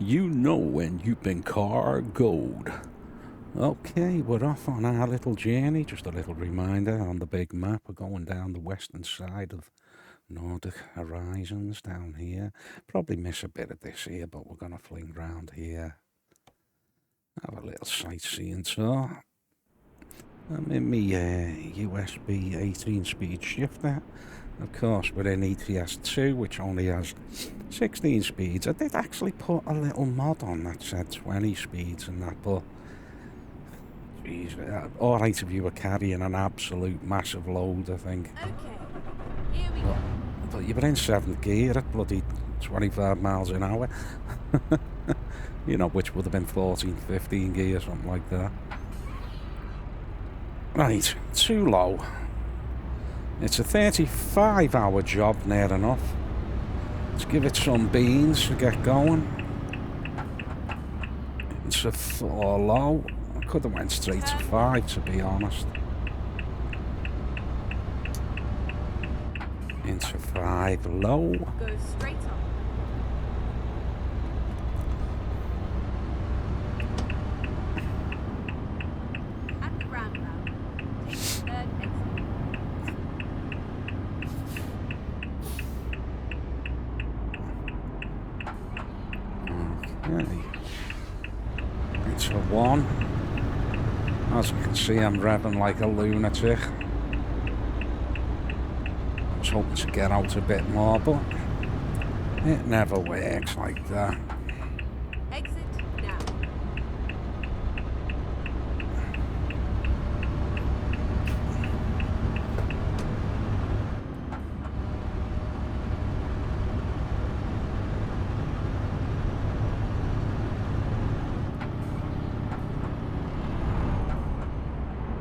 You know when you've been cargoed. Okay, we're off on our little journey. Just a little reminder on the big map. We're going down the western side of Nordic horizons down here. Probably miss a bit of this here, but we're going to fling round here. Have a little sightseeing tour. I'm in my USB 18-speed shifter. Of course, we're in ETS2, which only has 16 speeds. I did actually put a little mod on that said 20 speeds and that, but geez, alright if you were carrying an absolute massive load, I think. Okay, here we go. But you were in 7th gear at bloody 25 miles an hour. You know, which would have been 14, 15 gear, something like that. Right, too low. It's a 35-hour job, near enough. Let's give it some beans to get going. It's a 4 low. I could have went straight to 5, to be honest. Into 5 low. Go straight on. At the roundabout, take the third exit. Okay. It's a 1. As you can see, I'm revving like a lunatic. I was hoping to get out a bit more, but it never works like that. Exit now.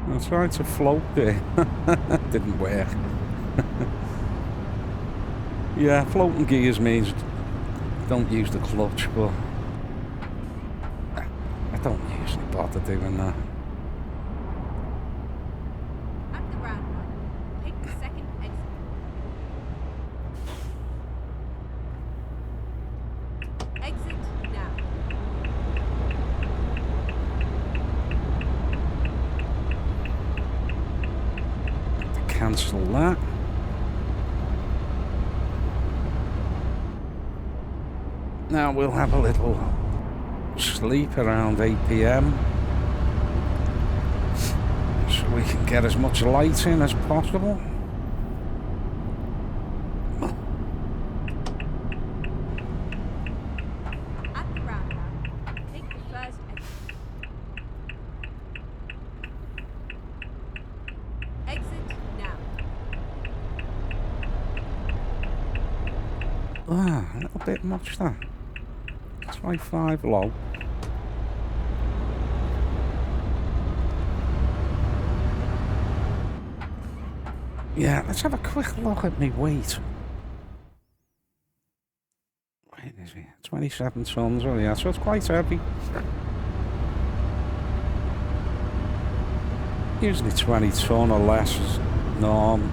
I tried to float there. Didn't work. Yeah, floating gears means don't use the clutch, but I don't usually bother doing that. At the roundabout, take the second exit. Exit now. Cancel that. Now we'll have a little sleep around 8 PM so we can get as much light in as possible. At the roundabout, take the first exit. Exit now. Ah, a little bit much there. Try 5 low. Yeah, let's have a quick look at me weight. Wait, is it 27 tons? Oh yeah, so it's quite heavy. Usually 20 ton or less is norm.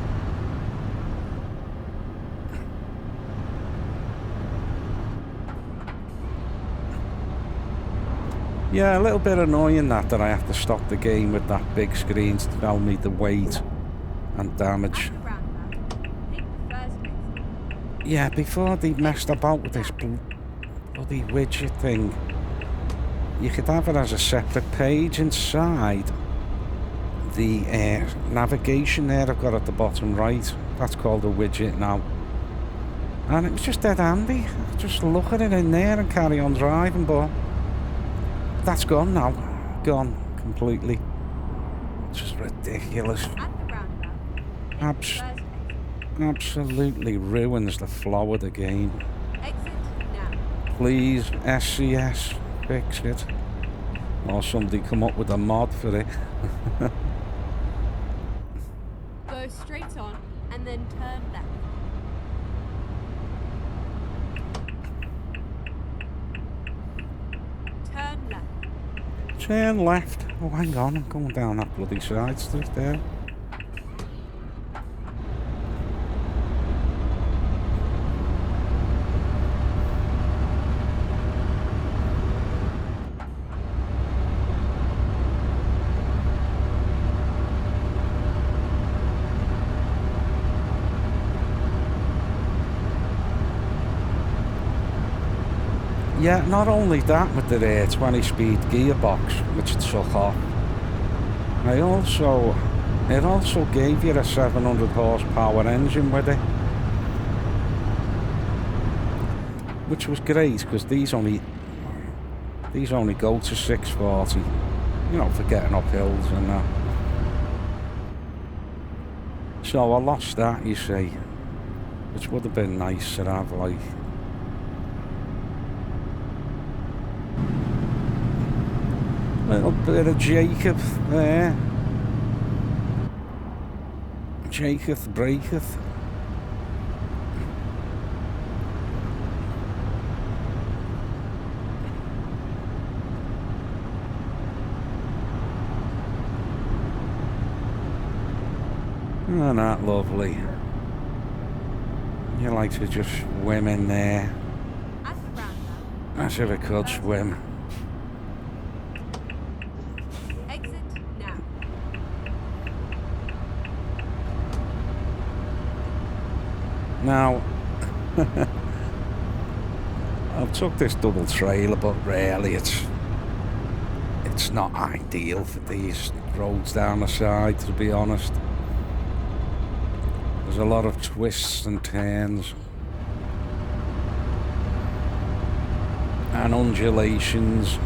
Yeah, a little bit annoying that I have to stop the game with that big screen to tell me the weight and damage. At the roundabout, take the first exit. Yeah, before they messed about with this bloody widget thing, you could have it as a separate page inside the navigation there I've got at the bottom right. That's called a widget now. And it was just dead handy. Just look at it in there and carry on driving, but that's gone now. Gone completely. Just ridiculous. At the roundabout, take the first exit. Absolutely ruins the flow of the game. Exit now. Please, SCS, fix it. Or somebody come up with a mod for it. Go straight on and then turn left. Turn left. Turn left. Oh, hang on, I'm going down that bloody side street there. Yeah, not only that with the 20-speed gearbox, which took off, I also it also gave you a 700 horsepower engine with it, which was great because these only go to 640, you know, for getting up hills and that. So I lost that, you see, which would have been nice to have, like. Little bit of Jacob there. Jacob breaketh. Isn't that lovely? You like to just swim in there. At the roundabout, As if it could swim. exit now. Now, I've took this double trailer, but really it's not ideal for these roads down the side, to be honest. There's a lot of twists and turns and undulations.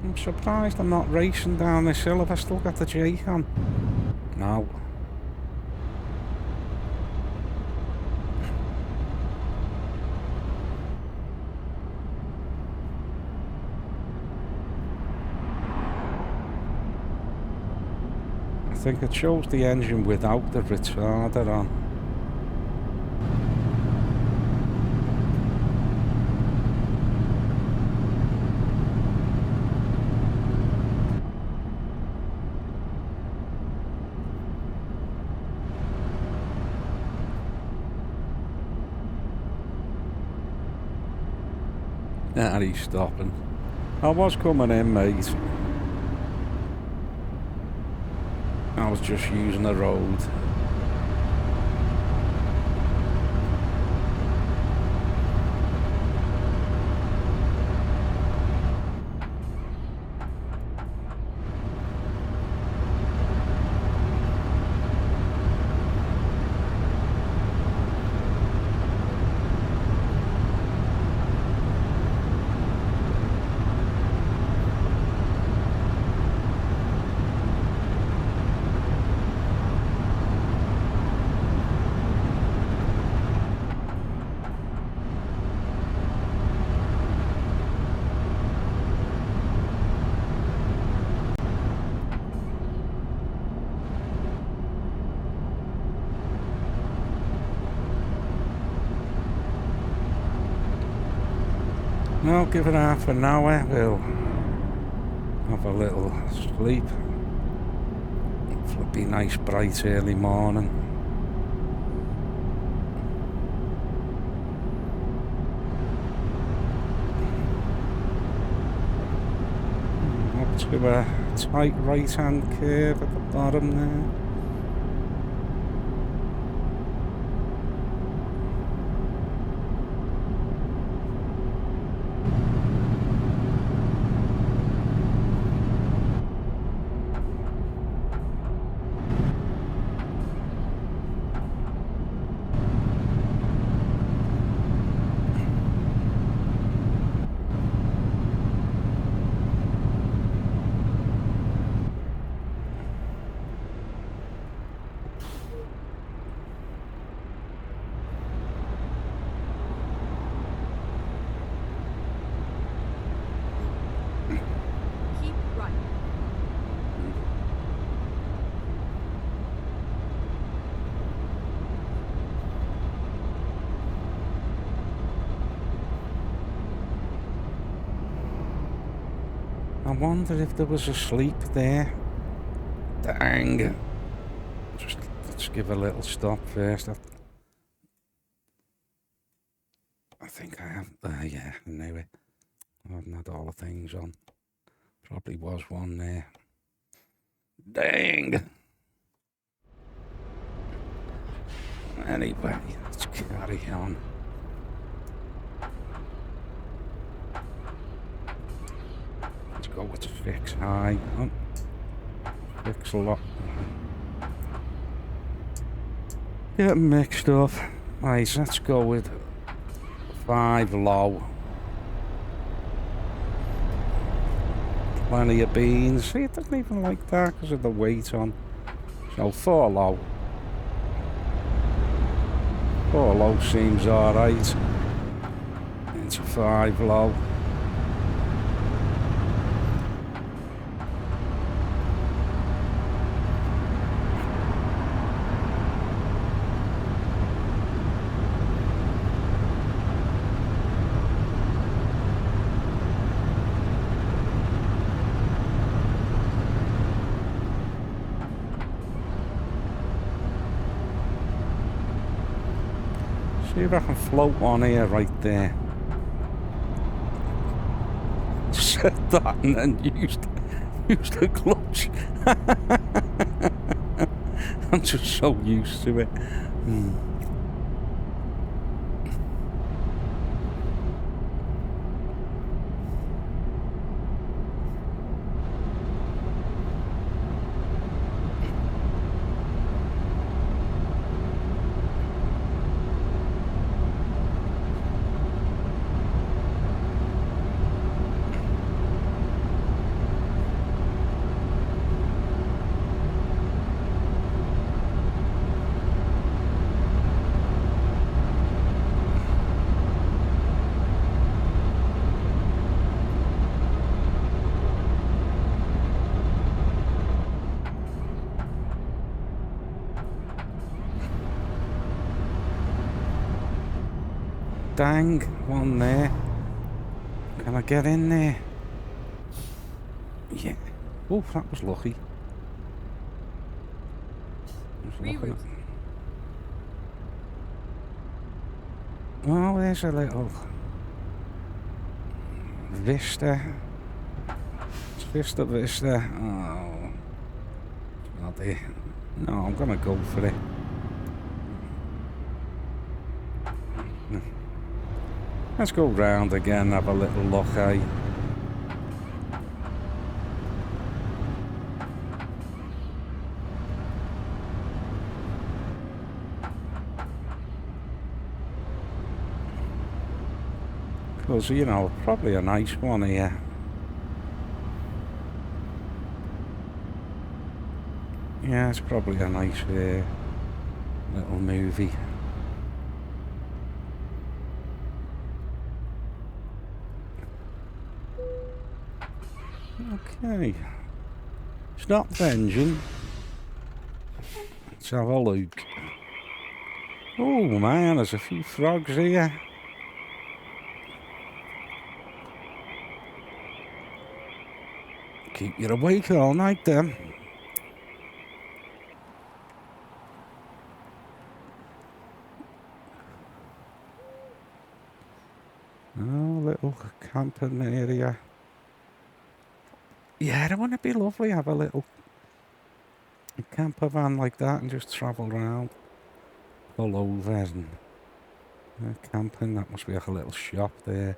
I'm surprised I'm not racing down this hill if I still got the Jake on. No. I think it shows the engine without the retarder on. And he's stopping. I was coming in, mate. I was just using the road. Now give it half an hour, we'll have a little sleep. It'll be nice bright early morning. Up to a tight right hand curve at the bottom there. I wonder if there was a sleep there. Dang. Just let's give a little stop first. I think I have. Yeah, I knew it. I haven't had all the things on. Probably was one there. Dang. Anyway, let's carry on. Let's go with fix high. Oh, fix a lot. Getting mixed up. Right, let's go with 5 low. Plenty of beans. See, it doesn't even like that because of the weight on. So 4 low. 4 low seems alright. Into 5 low. See if I can float on here right there. Said that and then used the clutch. I'm just so used to it. Dang, one there. Can I get in there? Yeah. Oh, that was lucky. Oh, there's a little Vista. It's Vista. Oh, not there. No, I'm gonna go for it. Let's go round again, have a little look, eh? Because, you know, probably a nice one here. Yeah, it's probably a nice little movie. Okay. Stop the engine. Let's have a look. Oh man, there's a few frogs here. Keep you awake all night then. Oh, little camping area. Yeah, wouldn't it be lovely to have a little camper van like that and just travel around, pull over and camping. That must be like a little shop there.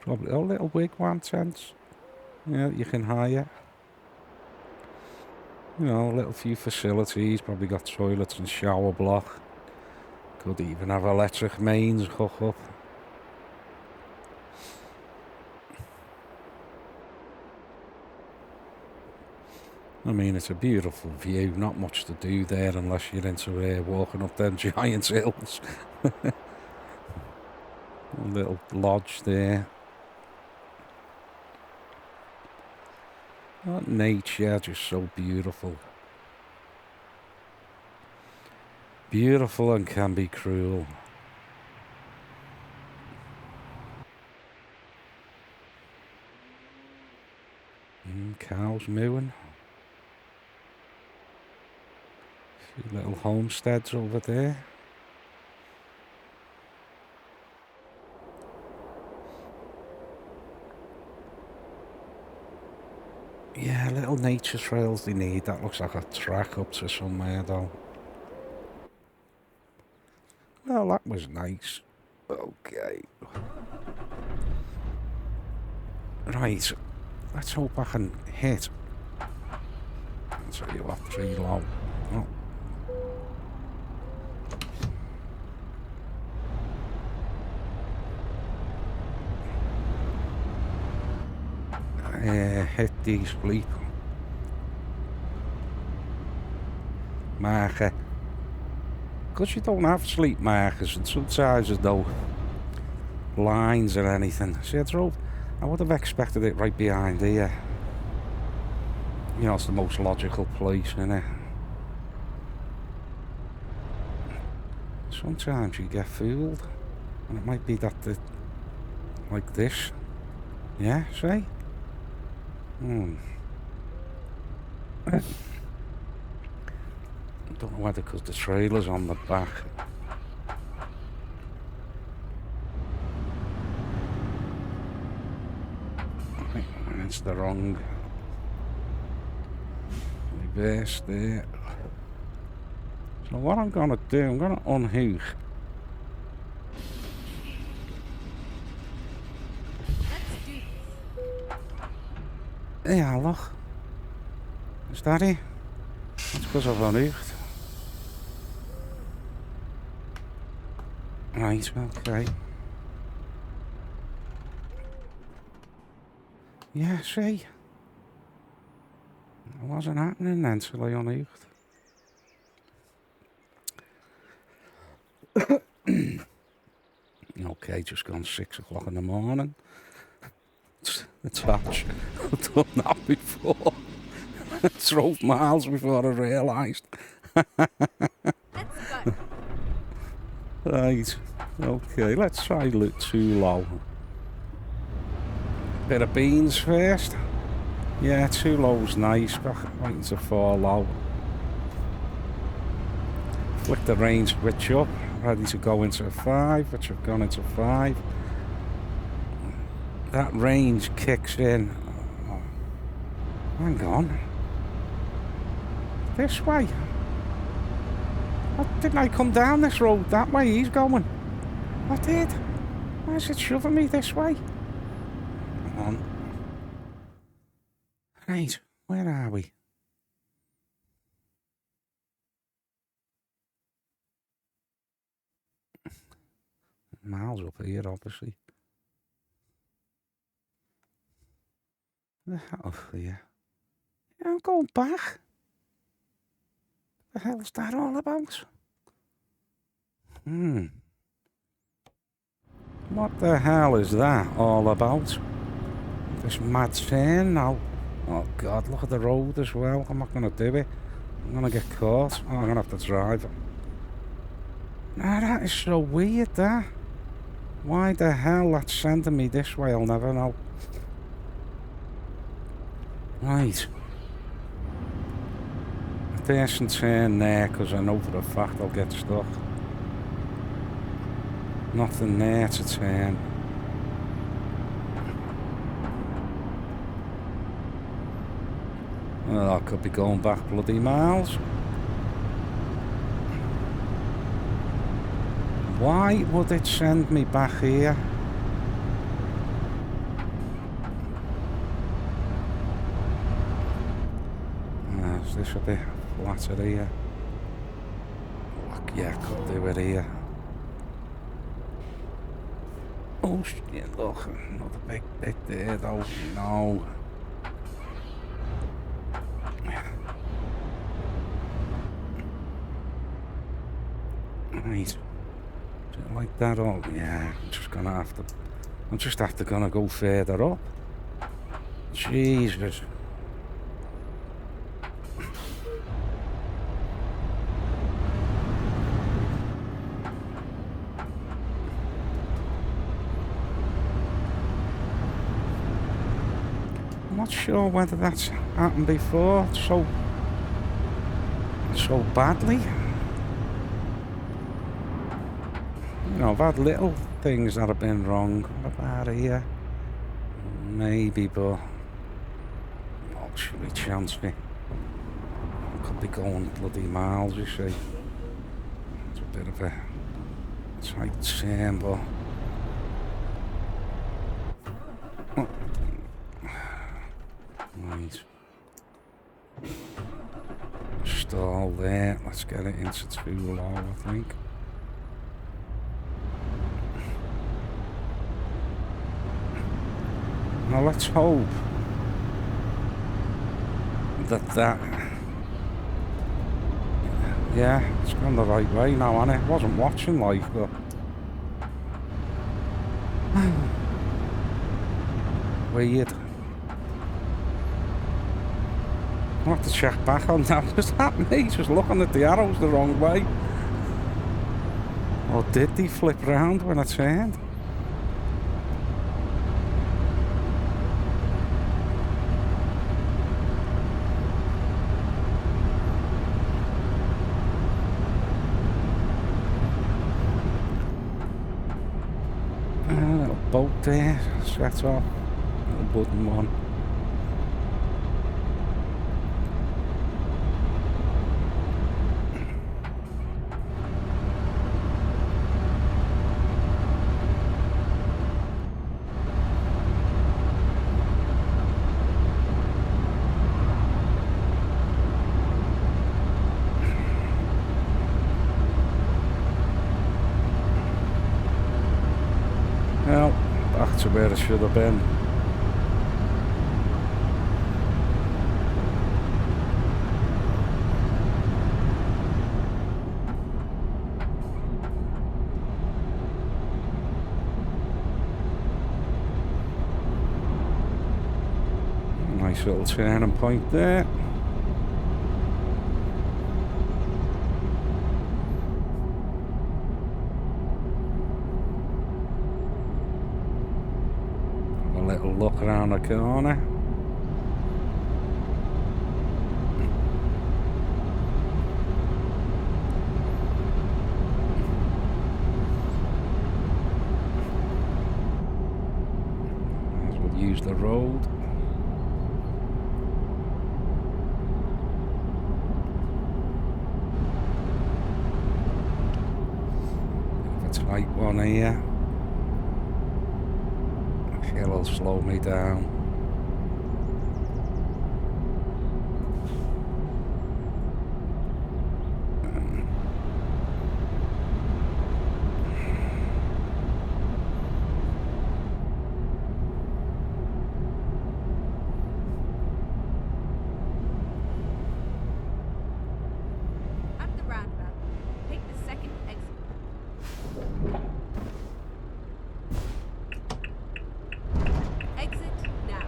Probably a little wigwam tents. Yeah, you can hire. You know, a little few facilities. Probably got toilets and shower block. Could even have electric mains hook up. I mean, it's a beautiful view. Not much to do there unless you're into walking up them giant hills. A little lodge there. That nature, just so beautiful. Beautiful and can be cruel. Cows mooing. A few little homesteads over there. Yeah, little nature trails they need. That looks like a track up to somewhere though. Well, that was nice. Okay. Right. Let's hope I can hit. I'll tell you what, 3 low. Oh. Hit these sleep. Marker. Because you don't have sleep markers, and sometimes there's no lines or anything. See, I would have expected it right behind here. You know, it's the most logical place, isn't it? Sometimes you get fooled, and it might be that like this. Yeah, see? I don't know whether because the trailer's on the back. It's the wrong reverse there. So what I'm gonna do, I'm gonna unhook. Let's do this. Yeah, look. Is that it? That's because I've unhooked. Right, okay. Yeah, see? It wasn't happening then till I unhooked. Okay, just gone 6 o'clock in the morning. It's hatch. I've done that before. I drove miles before I realised. Let's go. Right, okay, let's try too low. Bit of beans first. Yeah, too low's nice, but waiting to fall low. Flick the range switch up, ready to go into 5, which I've gone into 5. That range kicks in. Oh, hang on. This way. Didn't I come down this road that way he's going? I did. Why is it shoving me this way? Hang on. Right, where are we? Miles up here, obviously. The hell here. Yeah, I'm going back. The hell's that all about? What the hell is that all about? This mad turn now. Oh God, look at the road as well. I'm not going to do it. I'm going to get caught. Oh, I'm going to have to drive it. Nah, that is so weird, that. Why the hell that's sending me this way, I'll never know. Right. A decent turn there, because I know for a fact I'll get stuck. Nothing there to turn. Well, I could be going back bloody miles. Why would it send me back here? Is this a bit flatter here? Look, yeah, I could do it here. Oh shit, look, another big bit there though. No. Right. Is it like that all? Yeah, I'm just gonna have to gonna go further up. Jesus. not sure whether that's happened before so badly. You know, I've had little things that have been wrong. What about here? Maybe, but what should we chance me? I could be going bloody miles, you see. It's a bit of a tight turn, but right. Stall there. Let's get it into too low, I think. Now let's hope that yeah, it's gone the right way now, and I wasn't watching like, but weird. I'll have to check back on that. Was that me just looking at the arrows the wrong way? Or did they flip round when I turned? Little boat there, set off. Little wooden one. Well, back to where it should have been. Nice little turning point there. A little look around the corner. Might as well use the road. If it's like one here. It'll slow me down. At the roundabout, take the second exit. Exit now.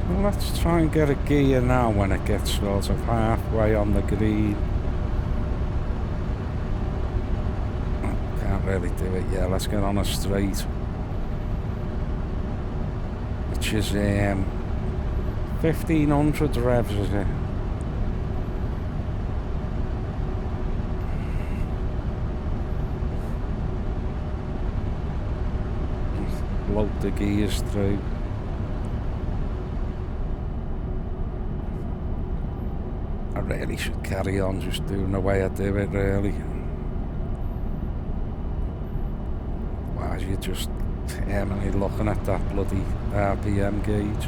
Well, let's try and get a gear now when it gets sort of halfway on the green. Oh, can't really do it yet. Let's get on a straight, which is 1500 revs, is it? Load the gears through. I really should carry on just doing the way I do it, really. Otherwise you're just permanently looking at that bloody RPM gauge.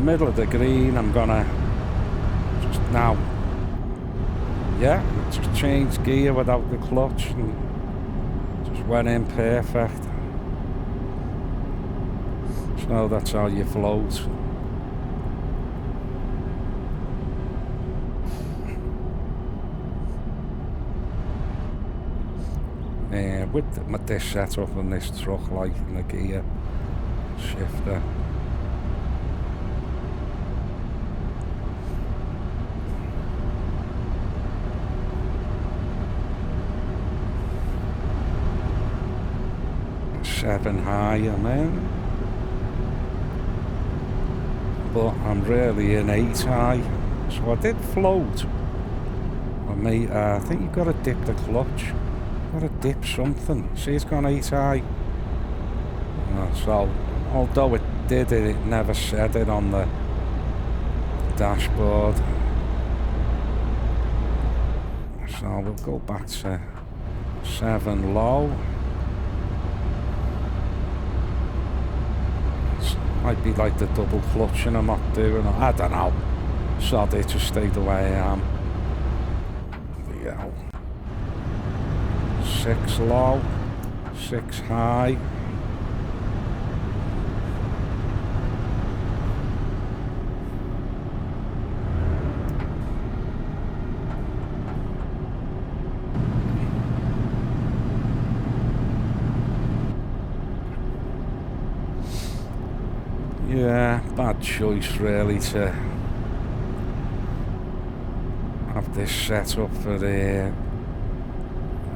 middle of the green. I'm gonna just now, yeah, just change gear without the clutch and just went in perfect. So that's how you float. With this setup and this truck light and the gear shifter. Seven high I'm in, but I'm really in 8 high, so I did float. I think you've got to dip the clutch. Gotta dip something. See, it's gone 8 high. So, although it did it never said it on the dashboard. So we'll go back to 7 low. Might be like the double clutching I'm not doing. I don't know. Sod it, just stay the way I am. There we go. 6 low, 6 high. Yeah, bad choice really to have this set up for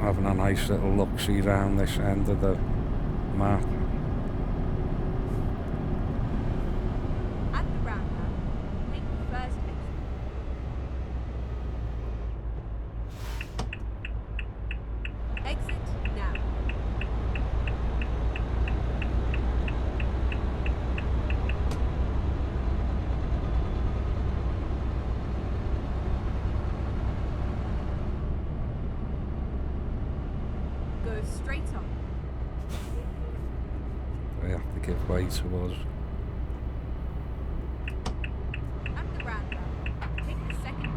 having a nice little look-see round this end of the map. At the roundabout, take the first exit. Exit now. Go straight on. They have to give way to us. At the roundabout, take the second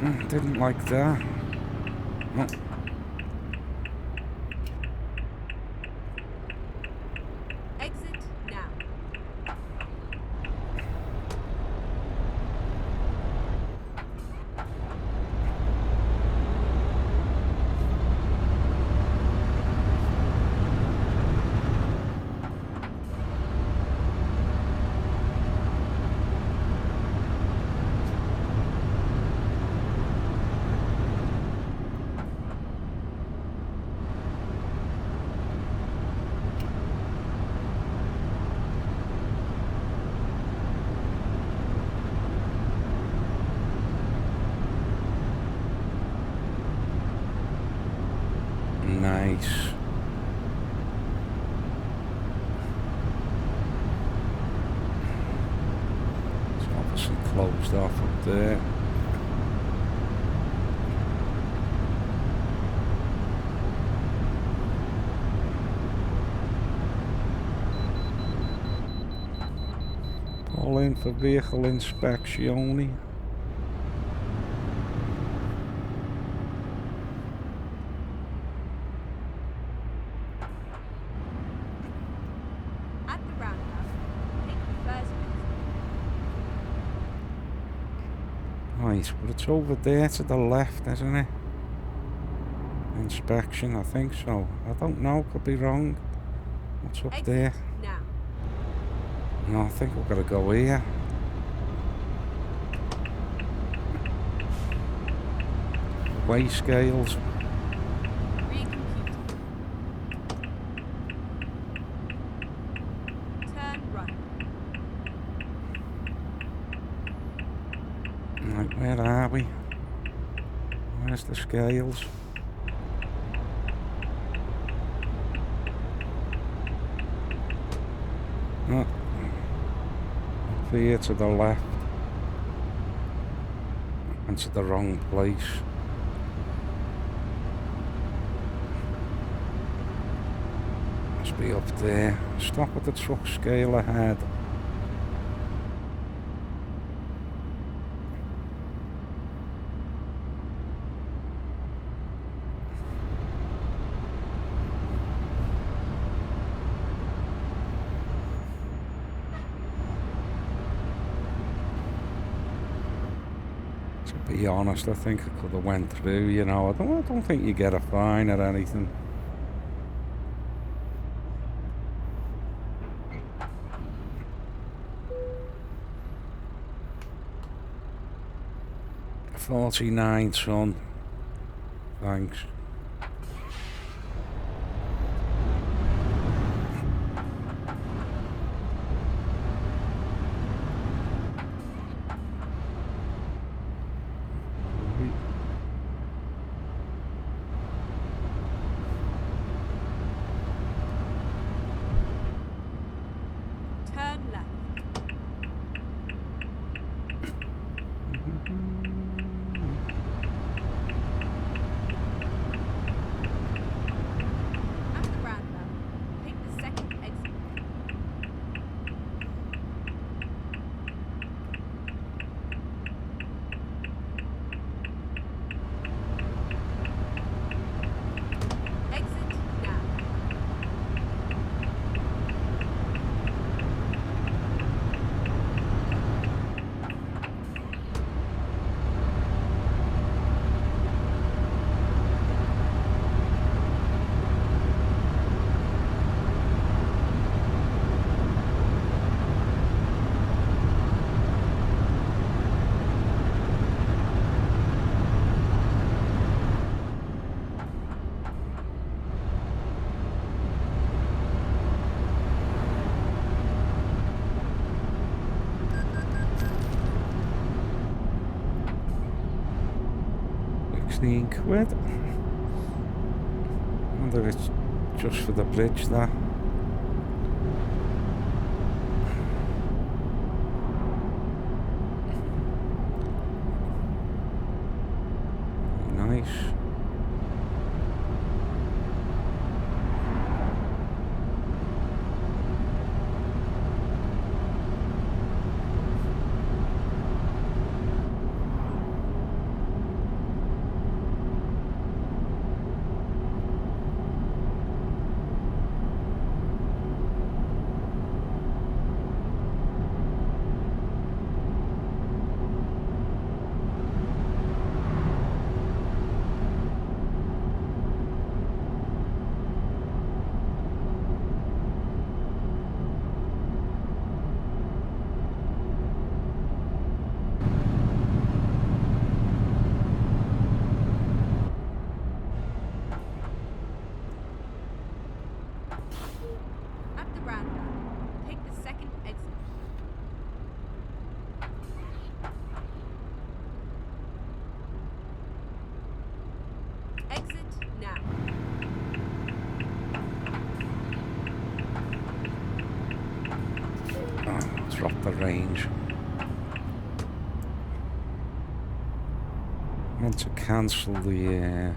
exit. Didn't like that. Oh. Exit now. Nice. It's obviously closed off up there. Pull in for vehicle inspection. At the roundabout, take the first exit. Right, but it's over there to the left, isn't it? Inspection, I think so. I don't know, could be wrong. What's up Exit there? now. No, I think we've got to go here. Weigh scales. Recomputing. Turn right. Right, where are we? Where's the scales? Oh. Up here to the left. And to the wrong place. be up there. Stop at the truck scale ahead. To be honest, I think I could have went through, you know. I don't think you get a fine or anything. $49, son. Thanks. Turn left. At the roundabout, take the second exit. Exit now. £16. Wonder if it's just for the bridge, that. Nice. At the roundabout, take the second exit. Exit now. Oh, drop the range. I want to cancel the.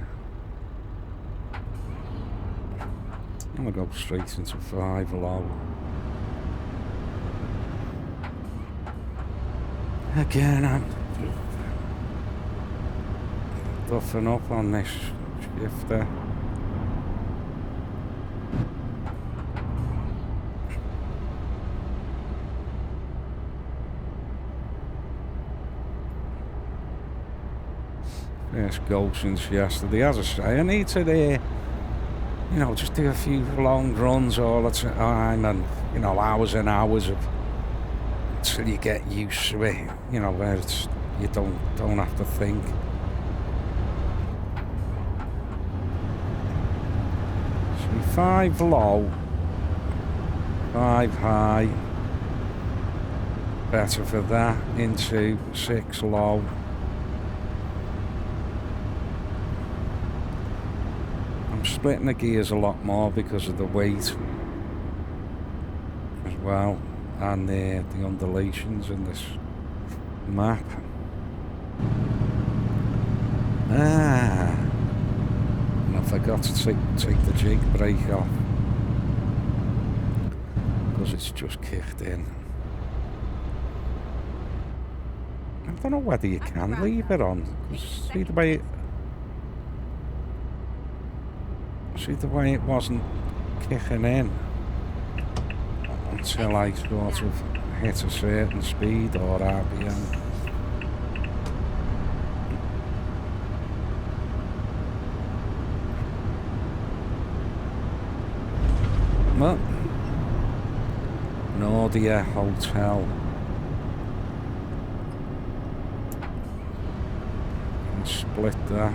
I'm gonna go straight into 5 low. Again, I'm buffing up on this shifter. First goal since yesterday. As I say, I need to you know, just do a few long runs all the time, and you know, hours and hours of until you get used to it. You know, where it's you don't have to think. So 5 low, 5 high. Better for that. Into 6 low. Splitting the gears a lot more because of the weight as well, and the undulations in this map. And I forgot to take the jig brake off. because it's just kicked in. I don't know whether you At the can leave it on. roundabout, take the See the second way exit. it wasn't kicking in until I sort of hit a certain speed or RPM. Well, Nordic Hotel. And split that.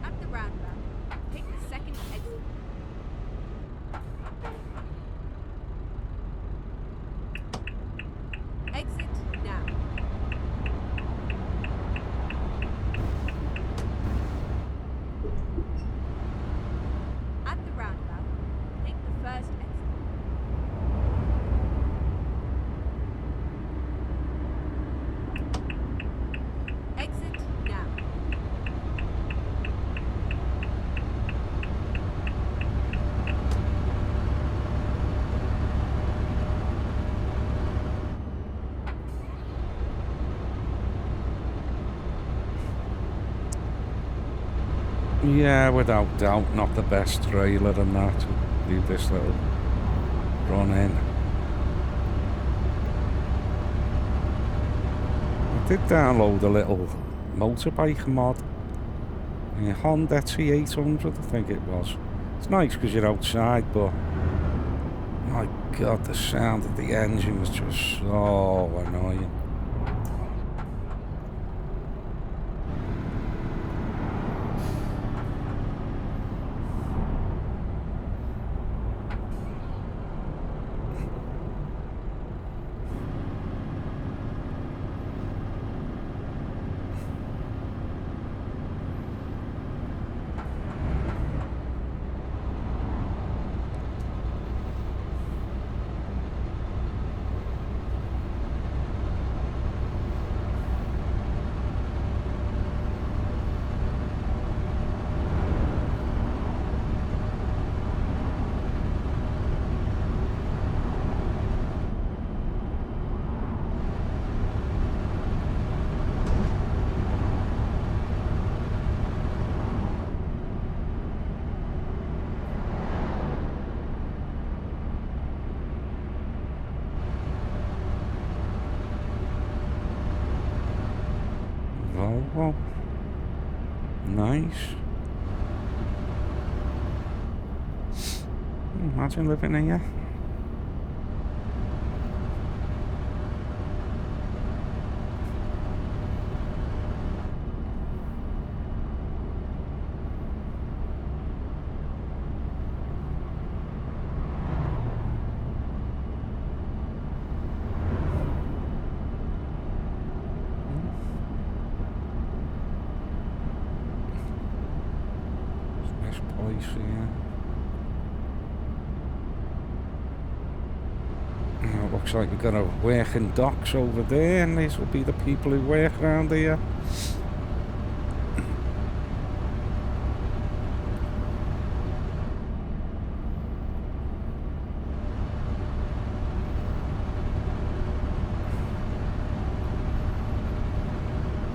At the roundabout, take the second exit. Exit now. At the roundabout, take the first exit. Exit now. Yeah, without doubt, not the best trailer and that to do this little run in. I did download a little motorbike mod, a Honda T800 I think it was. It's nice because you're outside, but my god, the sound of the engine was just so annoying. Volvo. Nice. Imagine living here. This place here. Looks like we've got a working docks over there, and these will be the people who work around here.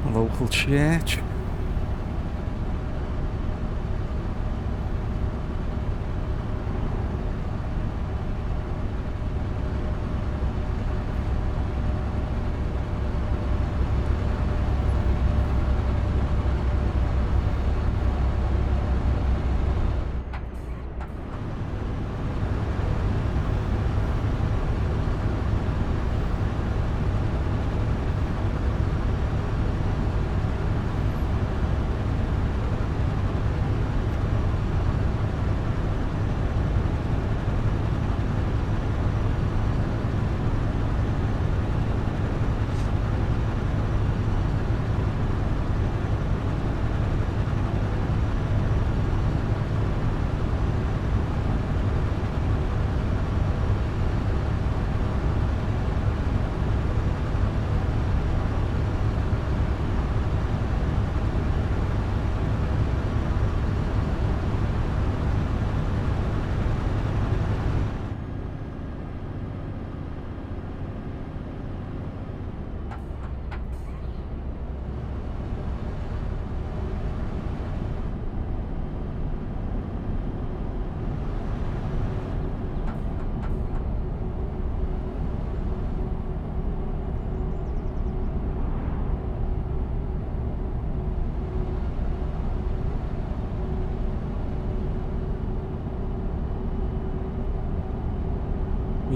A local church.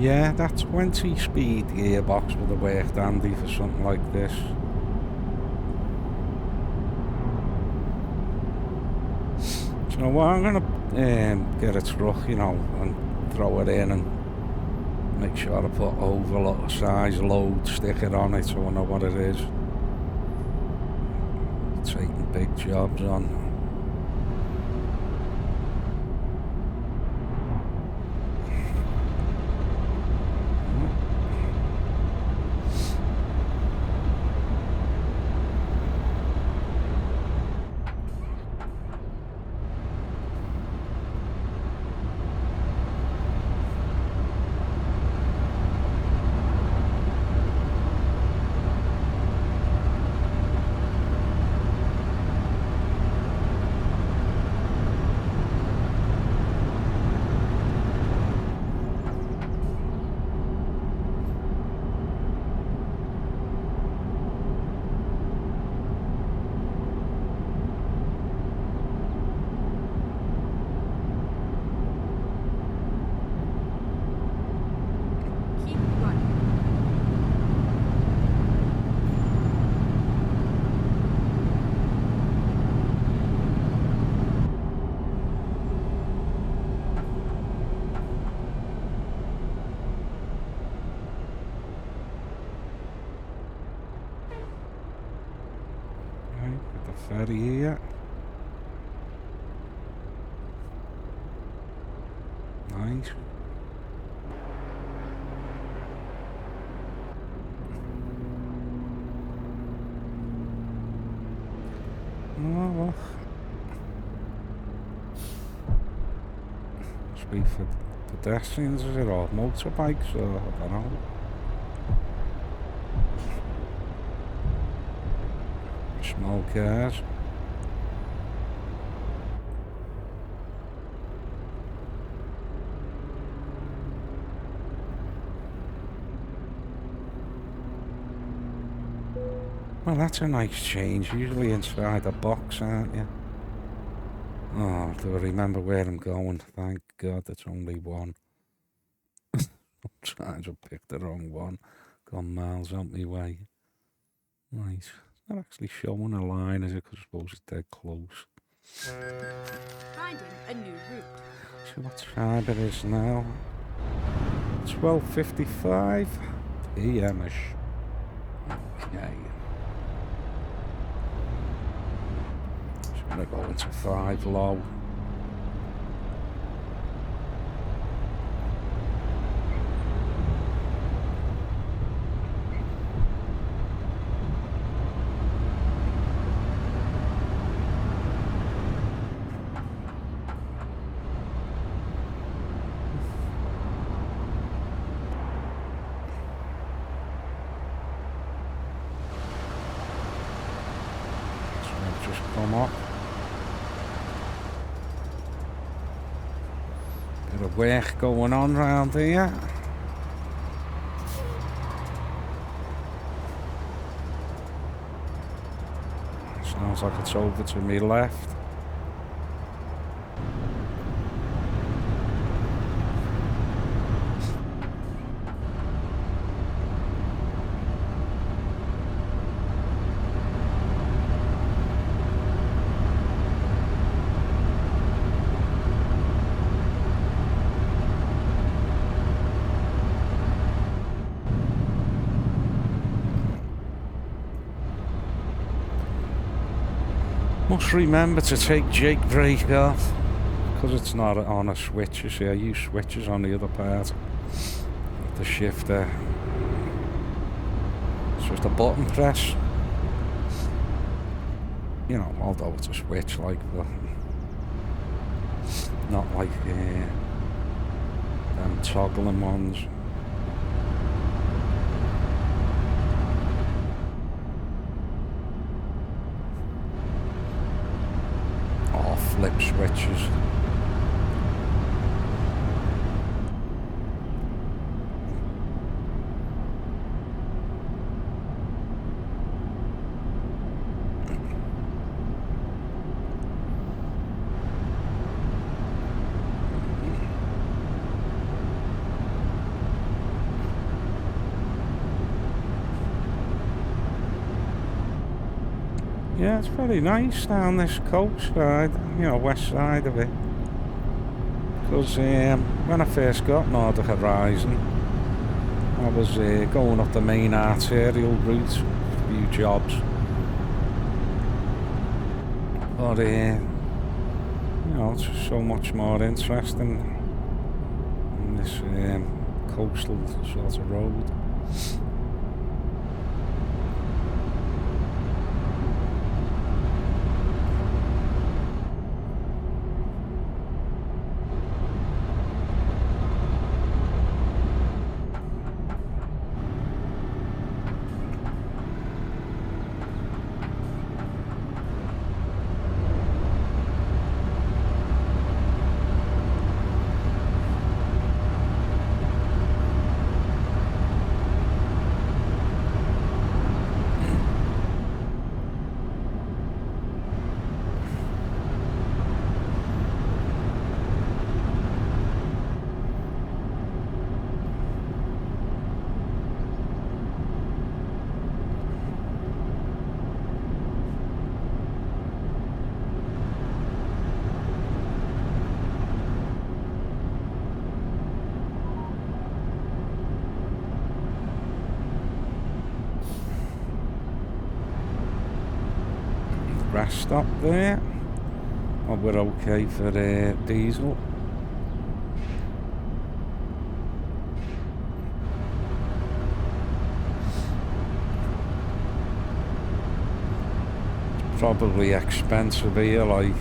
Yeah, that 20-speed gearbox would have worked handy for something like this. So what, I'm gonna get a truck, you know, and throw it in and make sure I put oversize load sticker on it so I know what it is. Taking big jobs on. Keep running. Right, got the ferry here. Nice. Oh, well. Must be for pedestrians, is it, or motorbikes, or I don't know. Small cars. Well, that's a nice change. Usually inside a box, aren't you? Oh, do I remember where I'm going? Thank God it's only one. Sometimes I picked the wrong one. Gone miles out my way. Nice. It's not actually showing a line, is it? Because I suppose it's dead close. Finding a new route. See what time it is now. 12:55 p.m.ish. Okay. Just gonna go into 5 low. Just come up. Bit of work going on round here. Sounds like it's over to me left. Must remember to take jake brake off because it's not on a switch. You see, I use switches on the other part of the shifter. It's just a button press. You know, although it's a switch, like, but not like them toggling ones. Or flip switches. Yeah, it's very nice down this coastside, west side of it. Because when I first got Nordic Horizon, I was going up the main arterial route, a few jobs. But, it's just so much more interesting in this coastal sort of road. Rest stop there. Oh, we're okay for diesel. It's probably expensive here, like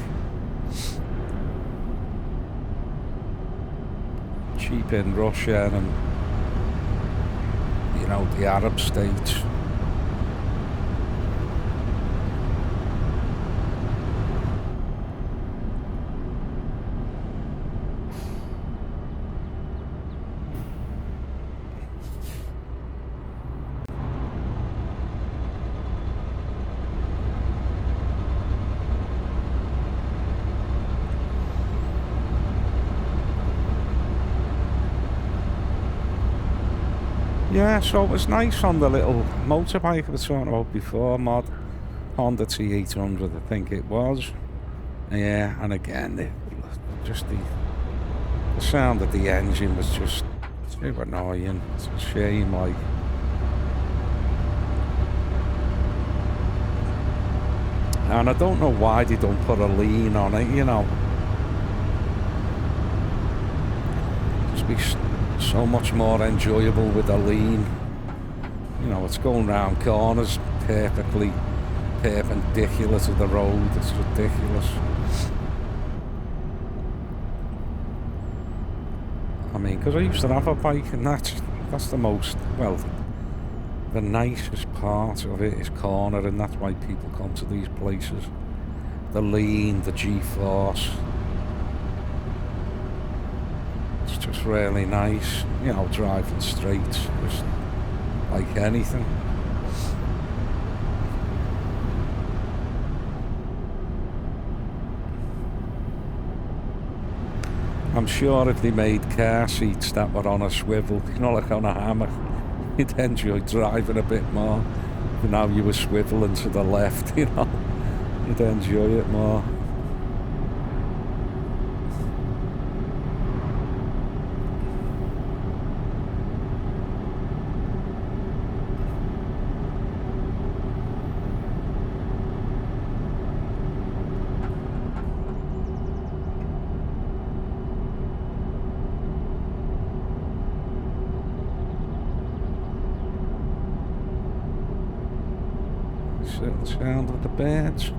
cheap in Russia and the Arab states. Yeah, so it was nice on the little motorbike I was talking about before, mod Honda T800, I think it was. Yeah, and again, just the sound of the engine was just too annoying. It's a shame, like. And I don't know why they don't put a lean on it, Just be so much more enjoyable with a lean. It's going round corners perfectly perpendicular to the road. It's ridiculous. I mean, because I used to have a bike, and that's the most, well, the nicest part of it is cornering. That's why people come to these places. The lean, the G-force. It's just really nice, driving straight, just like anything. I'm sure if they made car seats that were on a swivel, like on a hammock, you'd enjoy driving a bit more. But now you were swiveling to the left, you'd enjoy it more. The sound of the birds.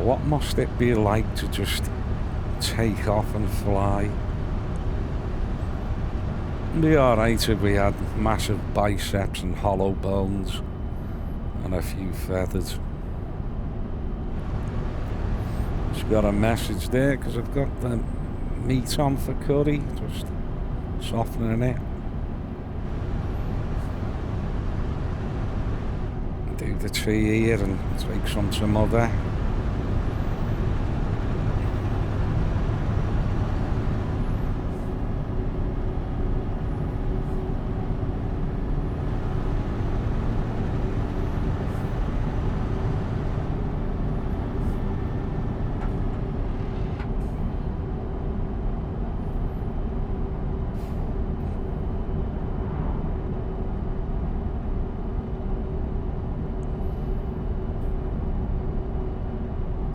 what must it be like to just take off and fly? It'd be alright if we had massive biceps and hollow bones and a few feathers. Just got a message there because I've got the meat on for curry, just softening it. Do the tea here and take some other.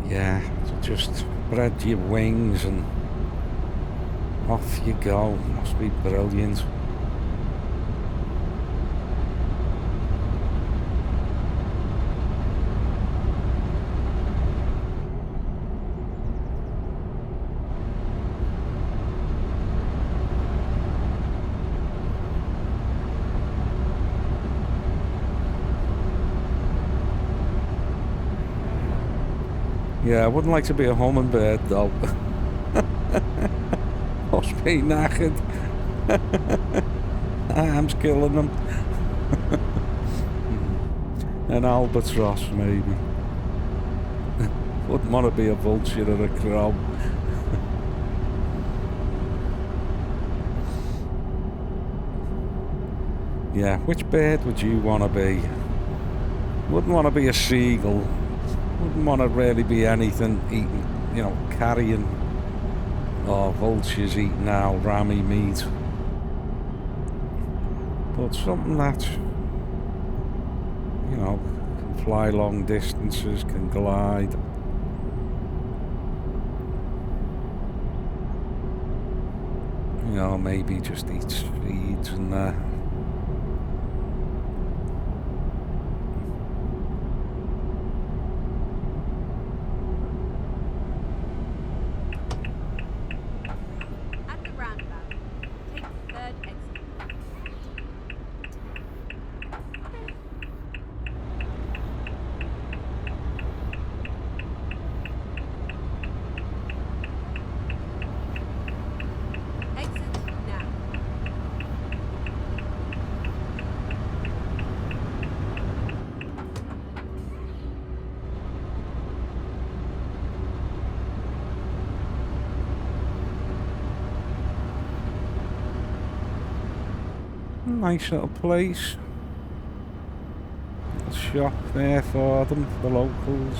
Yeah, so just spread your wings and off you go. Must be brilliant. Yeah, I wouldn't like to be a hummingbird though. Must be knackered. Arms killing them. An albatross maybe. Wouldn't want to be a vulture or a crow. Yeah, which bird would you want to be? Wouldn't want to be a seagull. Wouldn't want to really be anything eating, carrion or vultures eating our rammy meat. But something that, can fly long distances, can glide. Maybe just eats seeds and that. At the roundabout, take the third exit. Exit now. Nice little place. Little shop there for them, for the locals.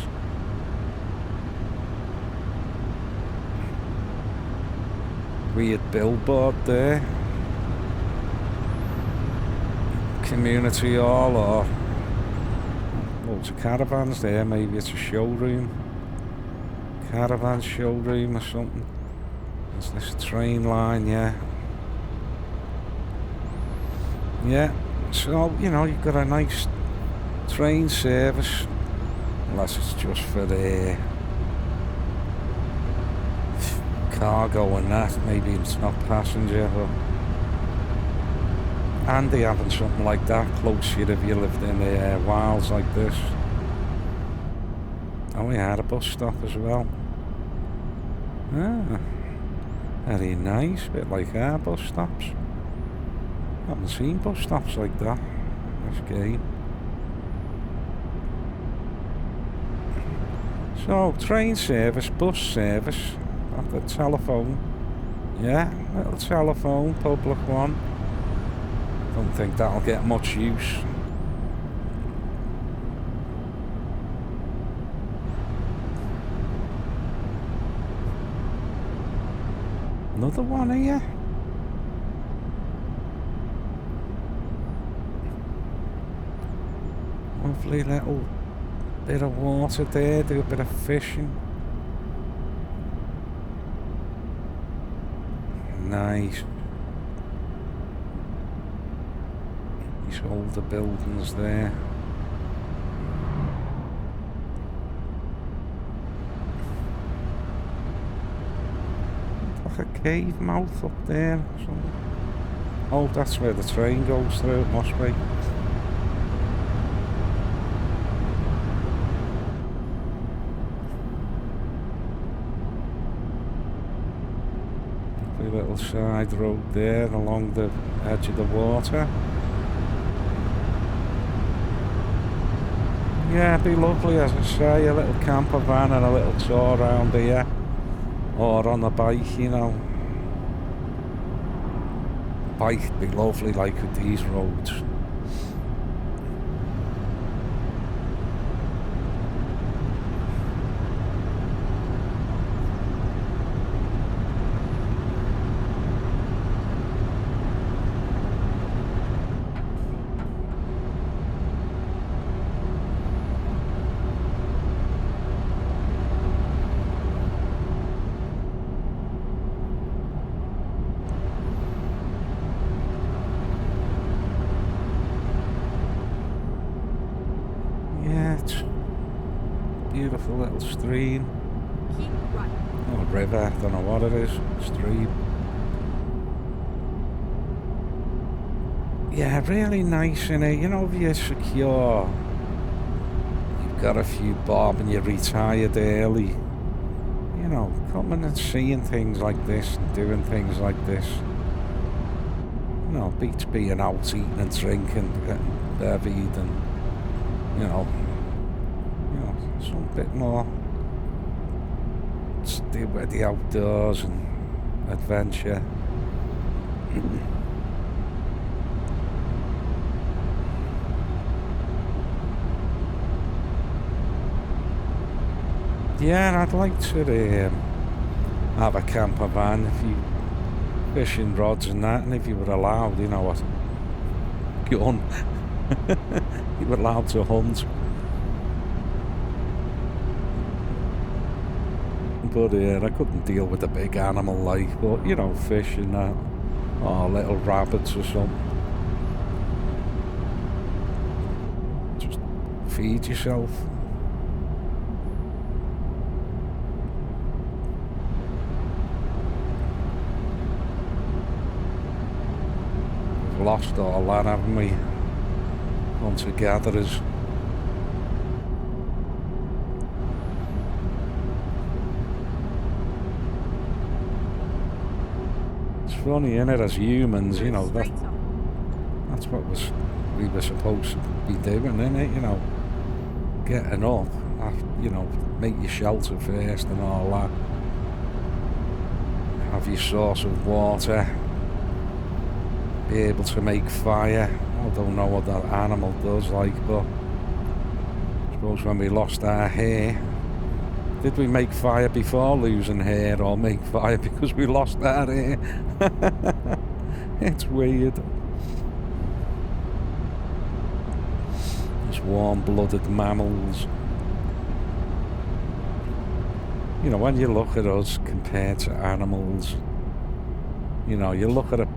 Weird billboard there. Community hall or loads of caravans there. Maybe it's a showroom. Caravan showroom or something. There's this train line, yeah. Yeah, so, you've got a nice train service. Unless it's just for the cargo and that. Maybe it's not passenger. But handy having something like that close here if you lived in the wilds like this. Oh, we had a bus stop as well. Ah, very nice. Bit like our bus stops. Haven't seen bus stops like that. That's gay. So, train service, bus service, at the telephone. Yeah, little telephone, public one. Don't think that'll get much use. Another one here. Lovely little bit of water there, do a bit of fishing. Nice. These older buildings there. cave mouth up there or something. Oh, that's where the train goes through, it must be. A little side road there along the edge of the water. Yeah, it'd be lovely, as I say, a little camper van and a little tour around here. Or on a bike, you know. Bike'd be lovely, like with these roads. Beautiful little stream. Keep right. Or river, don't know what it is. Stream. Yeah, really nice in it. You know, if you're secure, you've got a few bob and you're retired early. You know, coming and seeing things like this and doing things like this. You know, beats being out eating and drinking, getting bevied and, you know, some bit more to do with the outdoors and adventure. Yeah, I'd like to have a camper van, if you fishing rods and that, and if you were allowed, you know what, gun. You were allowed to hunt. But I couldn't deal with a big animal like, but you know, fish and that, or little rabbits or something. Just feed yourself. We've lost all that, haven't we? Hunter-gatherers. Funny, innit, as humans, you know, that's what we were supposed to be doing, innit, you know, getting up, you know, make your shelter first and all that, have your source of water, be able to make fire. I don't know what that animal does, like, but I suppose when we lost our hair, did we make fire before losing hair, or make fire because we lost our hair? It's weird. It's warm-blooded mammals. You know, when you look at us compared to animals, you know, you look at it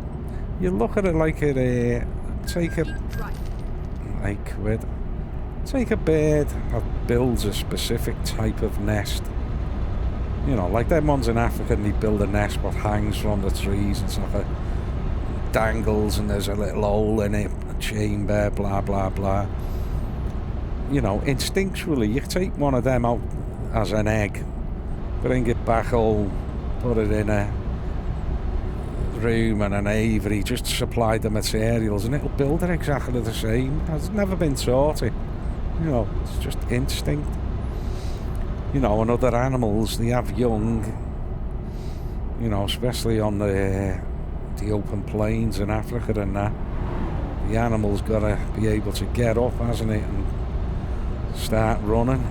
like take a bird that builds a specific type of nest. You know, like them ones in Africa, and they build a nest what hangs from the trees and stuff. It dangles and there's a little hole in it, a chamber, blah, blah, blah. You know, instinctually, you take one of them out as an egg, bring it back home, put it in a room and an aviary, just supply the materials, and it'll build it exactly the same. It's never been taught it. You know, it's just instinct. You know, and other animals, they have young, you know, especially on the open plains in Africa and that. The animal's got to be able to get up, hasn't it, and start running.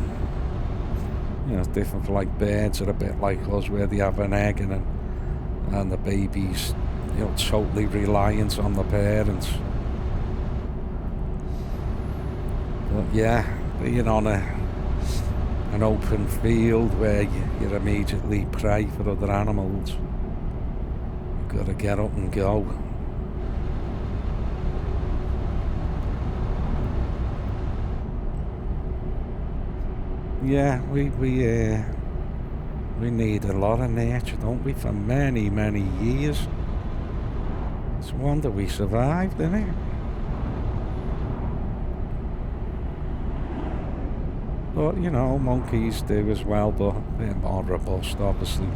You know, it's different for like birds are a bit like us, where they have an egg and the baby's, you know, totally reliant on the parents. But yeah, being on an open field where you're immediately prey for other animals, you've got to get up and go. Yeah, we We need a lot of nature, don't we, for many, many years. It's a wonder we survived, isn't it? But, you know, monkeys do as well, but they're more robust, obviously.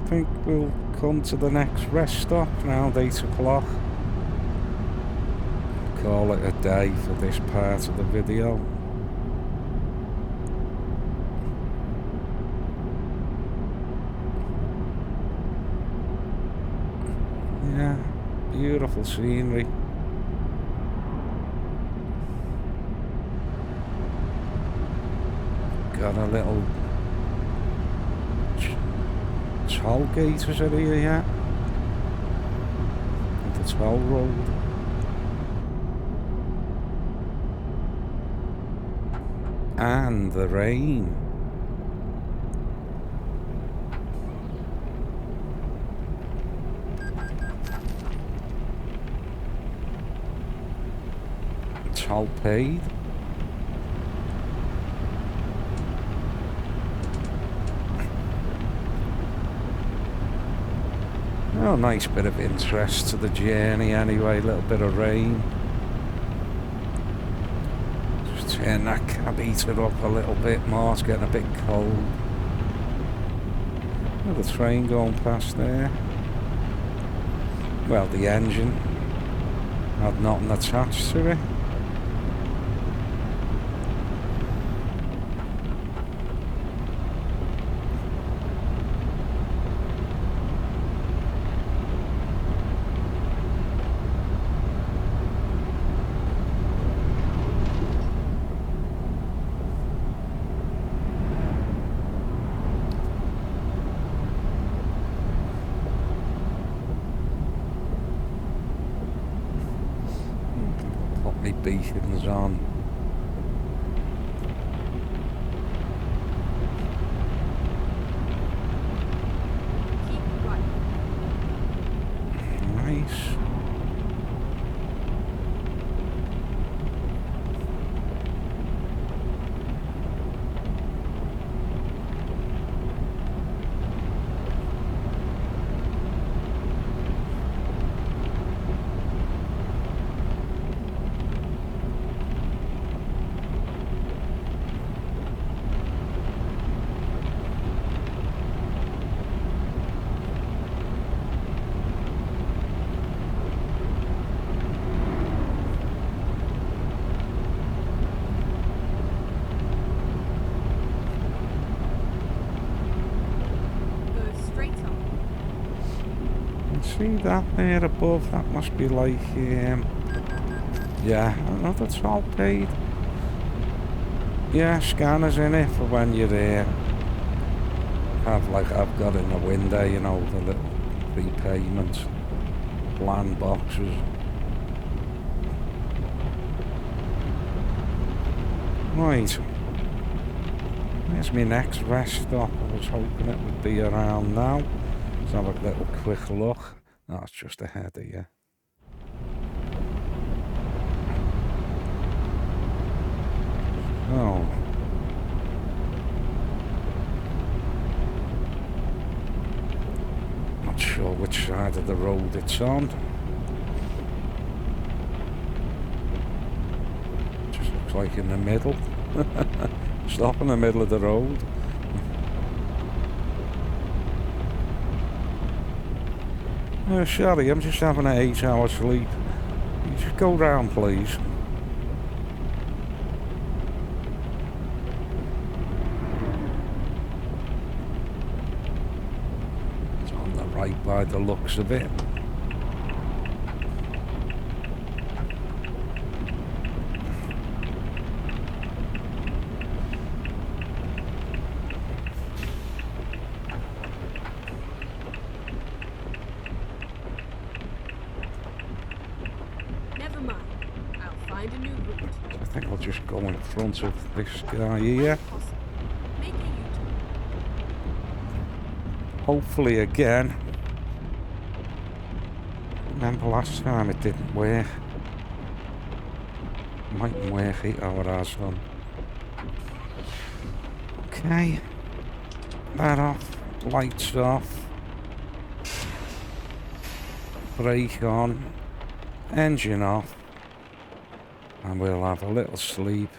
think we'll come to the next rest stop around 8 o'clock. Call it a day for this part of the video. Yeah, beautiful scenery. Got a little toll gate, is it here yet? The toll road. And the rain. Toll paid. Oh, nice bit of interest to the journey anyway, a little bit of rain. Just turn that cab heater up a little bit more, it's getting a bit cold. Oh, the train going past there. Well, the engine had nothing attached to it. Beacons on. Keep right. Nice. See that there above? That must be like, yeah, another toll paid. Yeah, scanners in it for when you're there. Have like I've got in the window, you know, the little prepayment plan boxes. Right. There's my next rest stop. I was hoping it would be around now. Let's have a little quick look. No, it's just ahead of you. Oh. Not sure which side of the road it's on. Just looks like in the middle. Stop in the middle of the road. Sorry, I'm just having an 8-hour sleep. You just go round, please. It's on the right by the looks of it. Never mind. I'll find a new route. I think I'll just go in front of this guy here. Make a U-turn. Hopefully again. Remember last time it didn't work. Mightn't work 8 hours on. Okay. That off. Lights off. Brake on. Engine off. And we'll have a little sleep.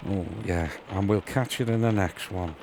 Oh, yeah, and we'll catch it in the next one.